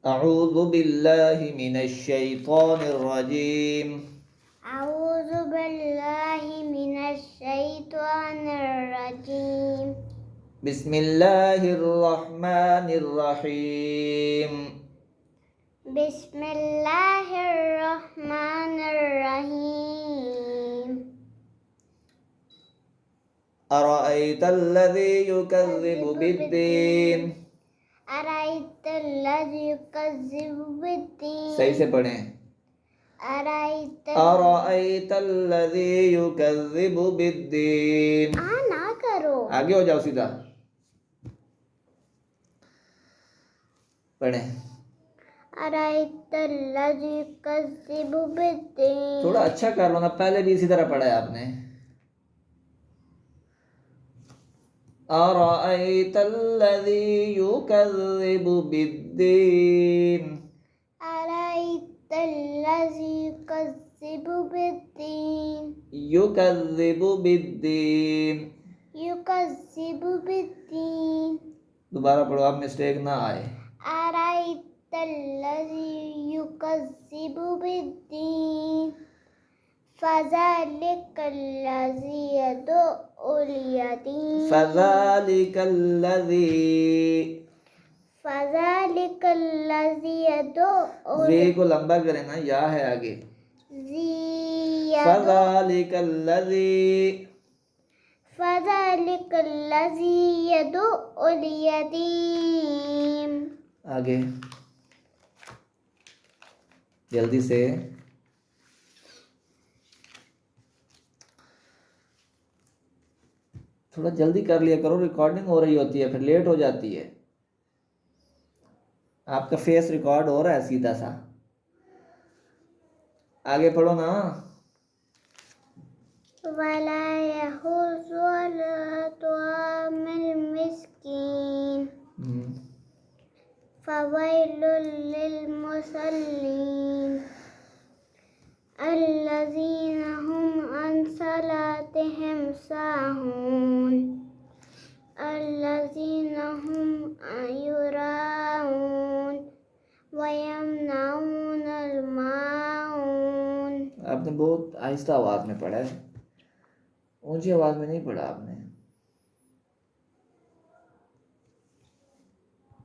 अऊज़ु बिल्लाहि मिनश शैतानिर रजीम। अऊज़ु बिल्लाहि मिनश शैतानिर रजीम। बिस्मिल्लाहिर रहमानिर रहीम। बिस्मिल्लाहिर रहमानिर रहीम। अरअयतल्लज़ी युकज़्ज़िबु बिद्दीन। अराइतल्लज़ी युकज़्ज़िबु बिद्दीन। सही से पढ़ें। अरअयतल्लज़ी युकज़्ज़िबु बिद्दीन। ना करो, आगे हो जाओ सीधा पढ़ें। अराइतल्लज़ी युकज़्ज़िबु बिद्दीन। थोड़ा अच्छा कर लो ना, पहले भी इसी तरह पढ़ा है आपने। अरअयतल्लज़ी युकज़्ज़िबु बिद्दीन। अराइतल्लज़ी युकज़्ज़िबु बिद्दीन। युकज़्ज़िबु बिद्दीन। युकज़्ज़िबु बिद्दीन। दोबारा पढ़ो, आप मिस्टेक ना आए। अराइतल्लज़ी युकज़्ज़िबु बिद्दीन। फ़ज़ालिकल्लज़ी यदउल यतीम। फ़ज़ालिकल्लज़ी यदउल ज़े को लंबा करें ना, या है आगे। फ़ज़ालिकल्लज़ी यदउल यतीम। आगे जल्दी से। थोड़ा जल्दी कर लिया करो, रिकॉर्डिंग हो रही होती है, फिर लेट हो जाती है। आपका फेस रिकॉर्ड हो रहा है सीधा सा। आगे पढ़ो ना। वला यहुज़्ज़ु अला तुआमिल मिस्कीन। फ़वैलुल लिल मुसल्लीन अल्लज़ीना हुम अन सलातिहिम साहून अल्लज़ीना हुम युराऊन व यमनऊनल माऊन। आपने बहुत आहिस्ता आवाज में पढ़ा है, ऊंची आवाज में नहीं पढ़ा आपने।